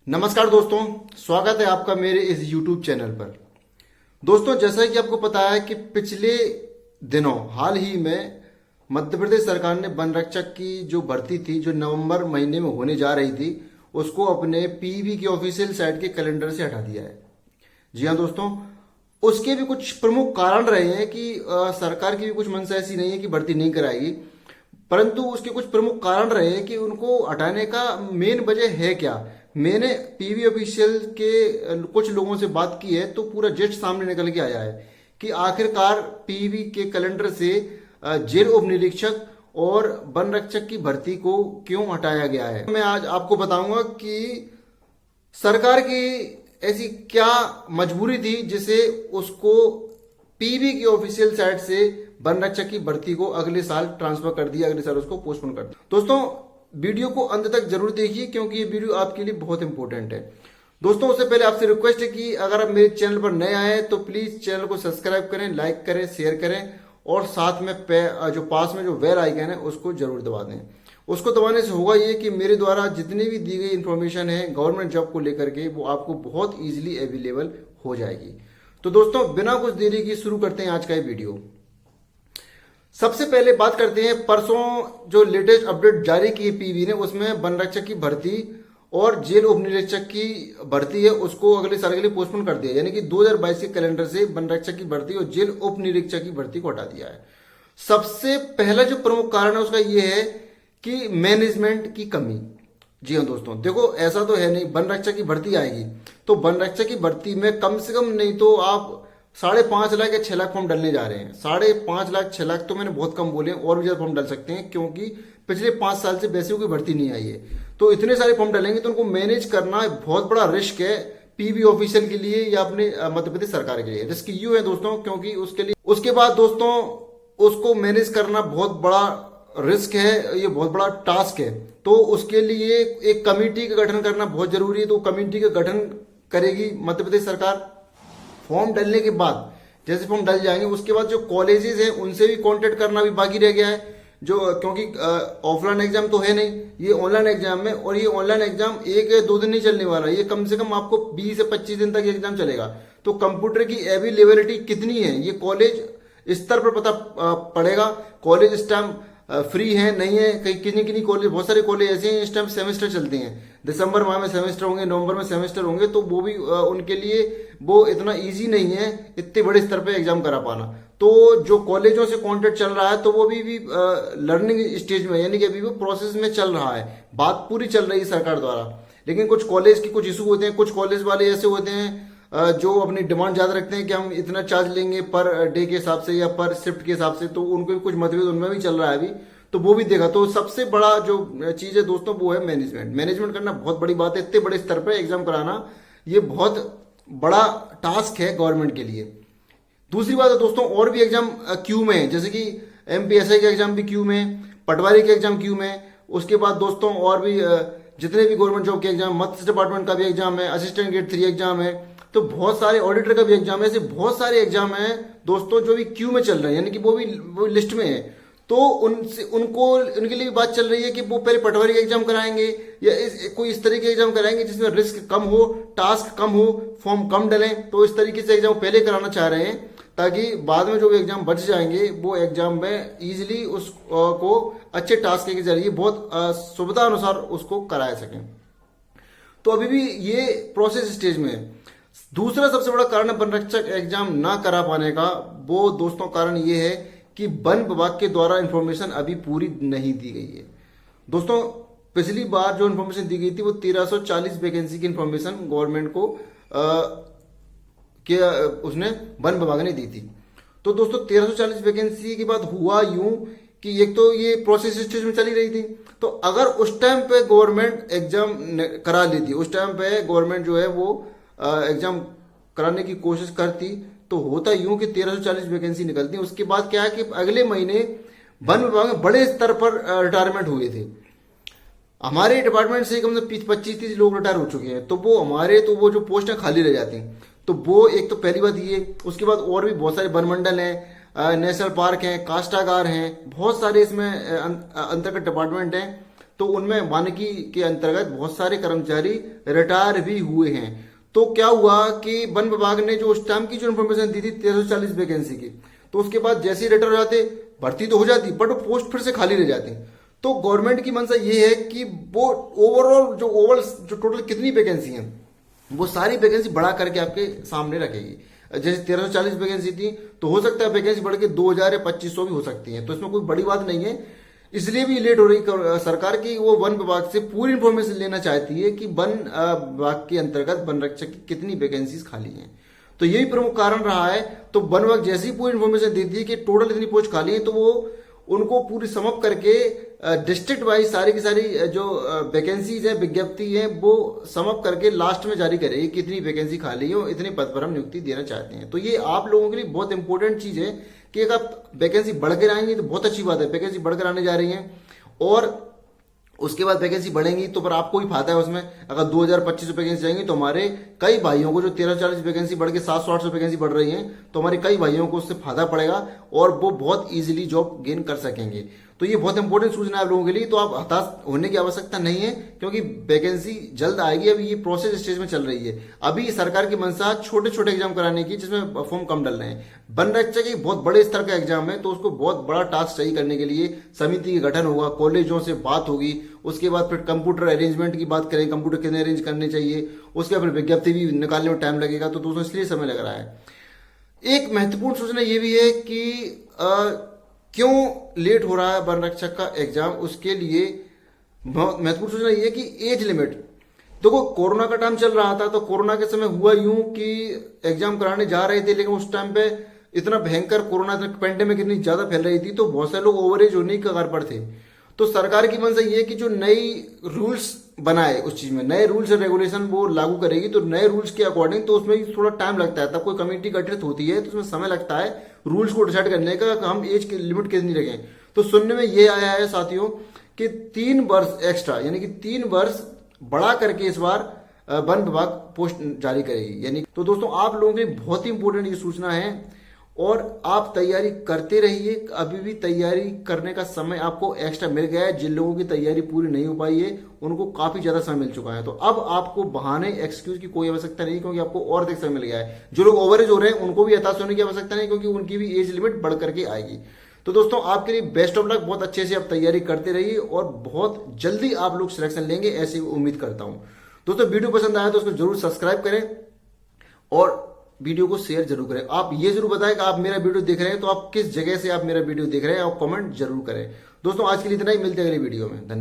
नमस्कार दोस्तों, स्वागत है आपका मेरे इस YouTube चैनल पर। दोस्तों, जैसा कि आपको पता है कि पिछले दिनों हाल ही में मध्य प्रदेश सरकार ने वन रक्षक की जो भर्ती थी, जो नवंबर महीने में होने जा रही थी, उसको अपने पीईबी की ऑफिशियल साइट के कैलेंडर से हटा दिया है। जी हाँ दोस्तों, उसके भी कुछ प्रमुख कारण रहे हैं कि सरकार की भी कुछ मंशा ऐसी नहीं है कि भर्ती नहीं कराएगी, परंतु उसके कुछ प्रमुख कारण रहे हैं कि उनको हटाने का मेन वजह है क्या। मैंने पीवी ऑफिशियल के कुछ लोगों से बात की है तो पूरा जेट सामने निकल के आया है कि आखिरकार पीवी के कैलेंडर से जेल उप निरीक्षक और वन रक्षक की भर्ती को क्यों हटाया गया है। मैं आज आपको बताऊंगा कि सरकार की ऐसी क्या मजबूरी थी जिसे उसको पीवी की ऑफिशियल साइट से वन रक्षक की भर्ती को अगले साल ट्रांसफर कर दिया, अगले साल उसको पोस्टपोन कर दिया। दोस्तों, वीडियो को अंत तक जरूर देखिए क्योंकि ये वीडियो आपके लिए बहुत इंपॉर्टेंट है। दोस्तों, उससे पहले आपसे रिक्वेस्ट है कि अगर आप मेरे चैनल पर नए आए हैं तो प्लीज चैनल को सब्सक्राइब करें, लाइक करें, शेयर करें और साथ में जो पास में जो बेल आइकन है उसको जरूर दबा दें। उसको दबाने से होगा ये कि मेरे द्वारा जितनी भी दी गई इंफॉर्मेशन है गवर्नमेंट जॉब को लेकर के, वो आपको बहुत ईजिली अवेलेबल हो जाएगी। तो दोस्तों, बिना कुछ देरी की शुरू करते हैं आज का ये वीडियो। सबसे पहले बात करते हैं, परसों जो लेटेस्ट अपडेट जारी की पीवी ने, उसमें वन रक्षक की भर्ती और जेल उप निरीक्षक की भर्ती है उसको अगले साल के लिए पोस्टपोन कर दिया, यानी कि 2022 के कैलेंडर से वन रक्षक की भर्ती और जेल उप निरीक्षक की भर्ती को हटा दिया है। सबसे पहला जो प्रमुख कारण है उसका यह है कि मैनेजमेंट की कमी। जी हाँ दोस्तों, देखो ऐसा तो है नहीं, वन रक्षक की भर्ती आएगी तो वन रक्षक की भर्ती में कम से कम नहीं तो आप 5.5 लाख या 6 लाख फॉर्म डालने जा रहे हैं। 5.5 लाख 6 लाख तो मैंने बहुत कम बोले, और भी ज्यादा फॉर्म डाल सकते हैं क्योंकि पिछले 5 साल से वैसे कोई भर्ती नहीं आई है। तो इतने सारे फॉर्म डालेंगे तो उनको मैनेज करना बहुत बड़ा रिस्क है पीबी ऑफिशियल के लिए या अपने मध्य प्रदेश सरकार के लिए। रिस्क यूं है दोस्तों क्योंकि उसके बाद दोस्तों उसको मैनेज करना बहुत बड़ा रिस्क है, ये बहुत बड़ा टास्क है। तो उसके लिए एक कमेटी का गठन करना बहुत जरूरी है। तो कमेटी का गठन करेगी मध्य प्रदेश सरकार। फॉर्म डालने के बाद जैसे फॉर्म डल जाएंगे उसके बाद जो कॉलेजेस हैं उनसे भी कांटेक्ट करना भी बाकी रह गया है, जो क्योंकि ऑफलाइन एग्जाम तो है नहीं, ये ऑनलाइन एग्जाम है और ये ऑनलाइन एग्जाम 1 या 2 दिन नहीं चलने वाला, ये कम से कम आपको 20 से 25 दिन तक एग्जाम चलेगा। तो कंप्यूटर की अवेलेबिलिटी कितनी है ये कॉलेज स्तर पर पता पड़ेगा। कॉलेज इस टाइम फ्री है नहीं है, कहीं किन्हीं किन्हीं कॉलेज, बहुत सारे कॉलेज ऐसे हैं इस टाइम सेमेस्टर चलते हैं, दिसंबर माह में सेमेस्टर होंगे, नवंबर में सेमेस्टर होंगे, तो वो भी उनके लिए वो इतना इजी नहीं है इतने बड़े स्तर पे एग्जाम करा पाना। तो जो कॉलेजों से कॉन्टेक्ट चल रहा है तो वो भी लर्निंग स्टेज में, यानी कि अभी वो प्रोसेस में चल रहा है, बात पूरी चल रही है सरकार द्वारा। लेकिन कुछ कॉलेज की कुछ इशू होते हैं, कुछ कॉलेज वाले ऐसे होते हैं जो अपनी डिमांड ज्यादा रखते हैं कि हम इतना चार्ज लेंगे पर डे के हिसाब से या पर शिफ्ट के हिसाब से, तो उनको भी कुछ मतभेद उनमें भी चल रहा है अभी, तो वो भी देखा। तो सबसे बड़ा जो चीज है दोस्तों वो है मैनेजमेंट करना बहुत बड़ी बात है। इतने बड़े स्तर पर एग्जाम कराना ये बहुत बड़ा टास्क है गवर्नमेंट के लिए। दूसरी बात है दोस्तों, और भी एग्जाम क्यू में है, जैसे कि एमपीएसआई के एग्जाम भी क्यू में, पटवारी के एग्जाम क्यू में, उसके बाद दोस्तों और भी जितने भी गवर्नमेंट जॉब के एग्जाम, मत्स्य डिपार्टमेंट का भी एग्जाम है, असिस्टेंट ग्रेड 3 एग्जाम है, तो बहुत सारे ऑडिटर का भी एग्जाम है, ऐसे बहुत सारे एग्जाम है दोस्तों जो भी क्यू में चल रहे हैं, यानी कि वो भी लिस्ट में है। तो उनके लिए बात चल रही है कि वो पहले पटवारी का एग्जाम कराएंगे या कोई इस तरीके के एग्जाम कराएंगे जिसमें रिस्क कम हो, टास्क कम हो, फॉर्म कम डलें। तो इस तरीके से एग्जाम पहले कराना चाह रहे हैं ताकि बाद में जो भी एग्जाम बच जाएंगे वो एग्जाम में इजीली उसको अच्छे टास्क के जरिए बहुत सुविधा अनुसार उसको कराया सकें। तो अभी भी ये प्रोसेस स्टेज में है। दूसरा सबसे बड़ा कारण वन रक्षक एग्जाम ना करा पाने का, वो दोस्तों कारण ये है कि वन विभाग के द्वारा इंफॉर्मेशन अभी पूरी नहीं दी गई है। दोस्तों, पिछली बार जो इंफॉर्मेशन दी गई थी वो 1340 वैकेंसी की इंफॉर्मेशन गवर्नमेंट को उसने वन विभाग ने दी थी। तो दोस्तों 1340 वैकेंसी के बाद हुआ यूं कि एक तो ये प्रोसेस स्टेज में चली रही थी, तो अगर उस टाइम पे गवर्नमेंट एग्जाम करा लेती, उस टाइम पे गवर्नमेंट जो है वो एग्जाम कराने की कोशिश करती, तो होता यूं कि 1340 वैकेंसी निकलती। उसके बाद क्या है कि अगले महीने वन विभाग में बड़े स्तर पर रिटायरमेंट हुए थे। हमारे डिपार्टमेंट से कम से 25-30 लोग रिटायर हो चुके हैं, तो वो जो पोस्टें खाली रह जाती हैं। तो वो एक तो पहली बात ये, उसके बाद और भी बहुत सारे वन मंडल हैं, नेशनल पार्क हैं, काष्ठागार हैं, बहुत सारे इसमें अंतर्गत डिपार्टमेंट हैं। तो उनमें वानिकी के अंतर्गत बहुत सारे कर्मचारी रिटायर भी हुए हैं। तो क्या हुआ कि वन विभाग ने जो उस टाइम की जो इन्फॉर्मेशन दी थी 1340 वैकेंसी की, तो उसके बाद जैसे ही रिटायर हो जाते भर्ती तो हो जाती बट वो पोस्ट फिर से खाली रह जाती। तो गवर्नमेंट की मंशा ये है कि वो ओवरऑल जो टोटल कितनी वैकेंसी है वो सारी वैकेंसी बढ़ा करके आपके सामने रखेगी। जैसे 1340 वैकेंसी थी तो हो सकता है वैकेंसी बढ़ के 2000 या 2500 भी हो सकती है, तो इसमें कोई बड़ी बात नहीं है। इसलिए भी लेट हो रही सरकार की, वो वन विभाग से पूरी इंफॉर्मेशन लेना चाहती है कि वन विभाग के अंतर्गत वन रक्षक की कितनी वैकेंसीज खाली हैं। तो यही प्रमुख कारण रहा है। तो वन विभाग जैसी पूरी इंफॉर्मेशन देती है कि टोटल इतनी पोस्ट खाली है तो वो उनको पूरी समअप करके डिस्ट्रिक्ट वाइज सारी की सारी जो वैकेंसीज है विज्ञप्ति है वो समअप करके लास्ट में जारी करेगी कि इतनी वैकेंसी खाली है और इतने पद पर हम नियुक्ति देना चाहते हैं। तो ये आप लोगों के लिए बहुत इंपॉर्टेंट चीज है कि अगर वैकेंसी बढ़कर आएंगी तो बहुत अच्छी बात है, वैकेंसी बढ़कर आने जा रही है और उसके बाद वैकेंसी बढ़ेंगी तो पर आपको ही फायदा है उसमें। अगर 2025 वैकेंसी आएंगी तो हमारे कई भाइयों को जो 1340 वैकेंसी बढ़ के 700-800 वैकेंसी बढ़ रही है तो हमारे कई भाइयों को उससे फायदा पड़ेगा और वो बहुत इजीली जॉब गेन कर सकेंगे। तो ये बहुत इंपॉर्टेंट सूचना है आप लोगों के लिए। तो आप हताश होने की आवश्यकता नहीं है क्योंकि वैकेंसी जल्द आएगी। अभी ये प्रोसेस स्टेज में चल रही है। अभी सरकार की मंशा छोटे छोटे एग्जाम कराने की जिसमें फॉर्म कम डल रहे हैं। वन रक्षक एक बहुत बड़े स्तर का एग्जाम है तो उसको बहुत बड़ा टास्क सही करने के लिए समिति का गठन होगा, कॉलेजों से बात होगी, उसके बाद फिर कंप्यूटर अरेंजमेंट की बात करें, कंप्यूटर कितने अरेंज करने चाहिए, उसके बाद फिर विज्ञप्ति भी निकालने में टाइम लगेगा। तो दोस्तों इसलिए समय लग रहा है। एक महत्वपूर्ण सूचना ये भी है कि क्यों लेट हो रहा है वन रक्षक का एग्जाम, उसके लिए बहुत महत्वपूर्ण सूचना ये है कि एज लिमिट। देखो कोरोना का टाइम चल रहा था तो कोरोना के समय हुआ यूं कि एग्जाम कराने जा रहे थे लेकिन उस टाइम पे इतना भयंकर कोरोना पेंडेमिक इतनी ज्यादा फैल रही थी तो बहुत सारे लोग ओवरेज होने की कगार पर थे। तो सरकार की मंशा ये है कि जो नई रूल्स बनाए उस चीज में नए रूल्स एंड रेगुलेशन वो लागू करेगी तो नए रूल्स के अकॉर्डिंग तो उसमें थोड़ा टाइम लगता है। तब कोई कमेटी गठित होती है तो उसमें समय लगता है रूल्स को डिसाइड करने का हम एज की लिमिट कितनी रखें। तो सुनने में ये आया है साथियों कि 3 वर्ष एक्स्ट्रा यानी कि 3 वर्ष बढ़ा करके इस बार वन विभाग पोस्ट जारी करेगी। यानी तो दोस्तों आप लोगों के लिए बहुत ही इंपॉर्टेंट ये सूचना है और आप तैयारी करते रहिए। अभी भी तैयारी करने का समय आपको एक्स्ट्रा मिल गया है। जिन लोगों की तैयारी पूरी नहीं हो पाई है उनको काफी ज्यादा समय मिल चुका है। तो अब आपको बहाने एक्सक्यूज की कोई आवश्यकता नहीं क्योंकि आपको और अधिक समय मिल गया है। जो लोग ओवरेज हो रहे हैं उनको भी हताश होने की आवश्यकता नहीं क्योंकि उनकी भी एज लिमिट बढ़ करके आएगी। तो दोस्तों आपके लिए बेस्ट ऑफ लक। बहुत अच्छे से आप तैयारी करते रहिए और बहुत जल्दी आप लोग सिलेक्शन लेंगे ऐसी उम्मीद करता हूं। दोस्तों वीडियो पसंद आया तो उसको जरूर सब्सक्राइब करें और वीडियो को शेयर जरूर करें। आप ये जरूर बताएं कि आप मेरा वीडियो देख रहे हैं तो आप किस जगह से आप मेरा वीडियो देख रहे हैं और कमेंट जरूर करें। दोस्तों आज के लिए इतना ही, मिलते हैं अगली वीडियो में। धन्यवाद।